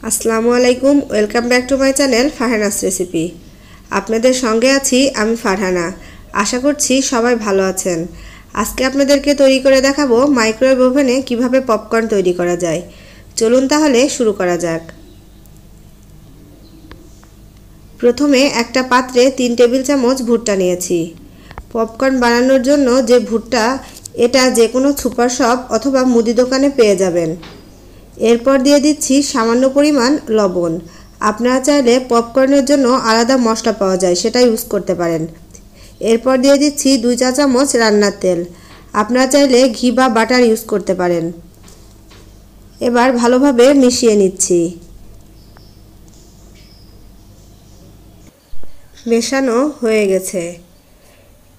আসসালামুয়ালাইকুম welcome back to my channel Farhana's recipe. আপনাদের সঙ্গে আছি আমি ফারহানা। আশা করছি সবাই ভালো আছেন। আজকে আপনাদেরকে তৈরি করে দেখাবো মাইক্রোওয়েভ ওভেনে কিভাবে পপকর্ন তৈরি করা যায়। চলুন তাহলে শুরু করা যাক। প্রথমে একটা পাত্রে 3 টেবিল চামচ ভুট্টা নিয়েছি। পপকর্ন বানানোর জন্য যে ভুট্টা, এটা যে কোনো সুপার শপ অথবা মুদি দোকানে পেয়ে যাবেন। এরপর দিয়ে দিচ্ছি সামান্য পরিমাণ লবণ। আপনারা চাইলে পপকর্নের জন্য আলাদা মশলা পাওয়া যায়, সেটা ইউজ করতে পারেন। এরপর দিয়ে দিচ্ছি 2 চা চামচ রান্নার তেল। আপনারা চাইলে ঘি বা বাটার ইউজ করতে পারেন। এবার ভালোভাবে মিশিয়ে নিচ্ছি। মেশানো হয়ে গেছে।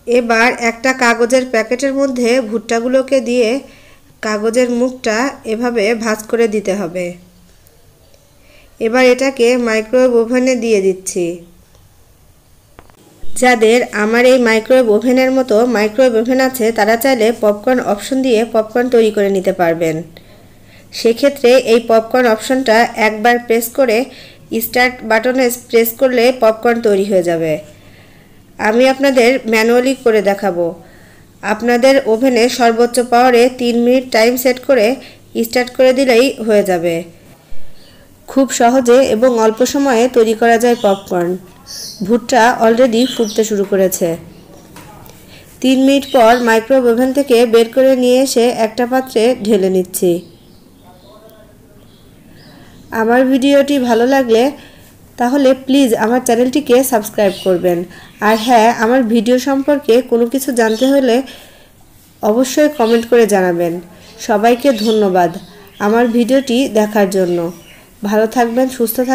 এবার একটা কাগজের প্যাকেটের মধ্যে ভুট্টাগুলোকে দিয়ে কাগজের মুখটা এভাবে ভাঁজ করে দিতে হবে। এবার এটাকে মাইক্রোওয়েভ ওভেনে দিয়ে দিচ্ছি। যাদের আমার এই মাইক্রোওয়েভ ওভেনের মতো মাইক্রোওয়েভ ওভেন আছে, তারা চাইলে পপকর্ন অপশন দিয়ে পপকর্ন তৈরি করে নিতে পারবেন। সেক্ষেত্রে এই পপকর্ন অপশনটা একবার প্রেস করে স্টার্ট বাটনে প্রেস করলে পপকর্ন তৈরি হয়ে যাবে। আমি আপনাদের ম্যানুয়ালি করে দেখাবো। আপনাদের ওভেনে সর্বোচ্চ পাওয়ারে 3 মিনিট টাইম সেট করে স্টার্ট করে দিলেই হয়ে যাবে। খুব সহজে এবং অল্প সময়ে তৈরি করা যায় পপকর্ন। ভুট্টা অলরেডি ফুটতে শুরু করেছে। 3 মিনিট পর মাইক্রোওয়েভ ওভেন থেকে বের করে নিয়ে এসে একটা পাত্রে ঢেলে নিচ্ছি। আমার ভিডিওটি ভালো লাগলে তাহলে প্লিজ আমার চ্যানেলটিকে সাবস্ক্রাইব করবেন। আর হ্যাঁ, আমার ভিডিও সম্পর্কে কোনো কিছু জানতে হলে অবশ্যই কমেন্ট করে জানাবেন। সবাইকে ধন্যবাদ আমার ভিডিওটি দেখার জন্য। ভালো থাকবেন, সুস্থ থাকবেন।